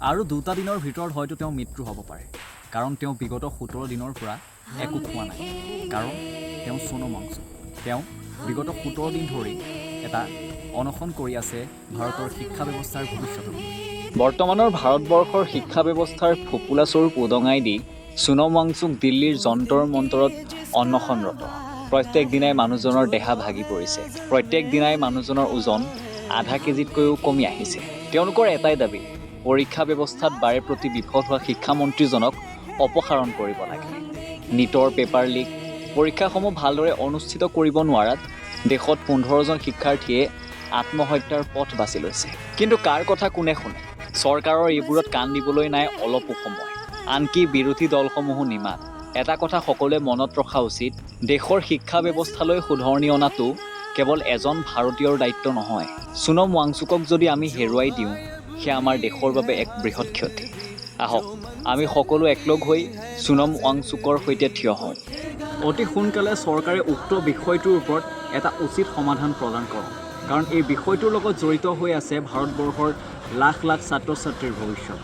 আৰু 2টা দিনৰ ভিতৰত হয়তো তেওঁৰ মৃত্যু হ'ব পাৰে কাৰণ তেওঁ বিগত 17 দিনৰ পৰা একো খোৱা নাই কাৰণ তেওঁ সোনম ৱাংচুক তেওঁ বিগত 17 দিন ধৰি এটা অনশন কৰি আছে ভাৰতৰ শিক্ষা ব্যৱস্থাৰ ভৱিষ্যতক বৰ্তমানৰ ভাৰতবৰ্ষৰ শিক্ষা ব্যৱস্থাৰ ফোপোলা স্বৰূপ উদঙাই দি সোনম ৱাংচুক দিল্লীৰ যন্তৰ মন্তৰত অনশনৰত প্ৰত্যেক দিনাই মানুহজনৰ দেহা ভাগি পৰিছে প্ৰত্যেক দিনাই মানুহজনৰ ওজন আধা কেজিতকৈও কমি আহিছে তেওঁলোকৰ এটাই দাবী পৰীক্ষা ব্যৱস্থাত বাৰে প্ৰতি বিফল হোৱা শিক্ষামন্ত্ৰীজনক অপসাৰণ কৰিব লাগে নিটৰ পেপাৰ লিক পৰীক্ষাসমূহ ভালদৰে অনুষ্ঠিত কৰিব নোৱাৰাত দেশত 15জন শিক্ষাৰ্থীয়ে আত্মহত্যাৰ পথ বাছি লৈছে কিন্তু কাৰ কথা কোনে শুনে চৰকাৰৰ এইবোৰত কাণ দিবলৈ নাই অলপো সময় আনকি বিৰোধী দলসমূহো নিমাত এটা কথা সকলোৱে মনত ৰখা উচিত দেশৰ শিক্ষা ব্যৱস্থালৈ শুধৰণি অনাটো কেৱল এজন ভাৰতীয়ৰ দায়িত্ব নহয় সোনম ৱাংচুকক যদি আমি হেৰুৱাই দিওঁ সেয়া আমাৰ দেশৰ বাবে এক বৃহৎ ক্ষতি আহক আমি সকলো একলগ হৈ সোনম ৱাংচুকৰ সৈতে থিয় হওঁ অতি সোনকালে চৰকাৰে উক্ত বিষয়টোৰ ওপৰত এটা উচিত সমাধান প্ৰদান কৰক কাৰণ এই বিষয়টোৰ লগত জড়িত হৈ আছে ভাৰতবৰ্ষৰ লাখ লাখ ছাত্ৰ ছাত্ৰীৰ ভৱিষ্যত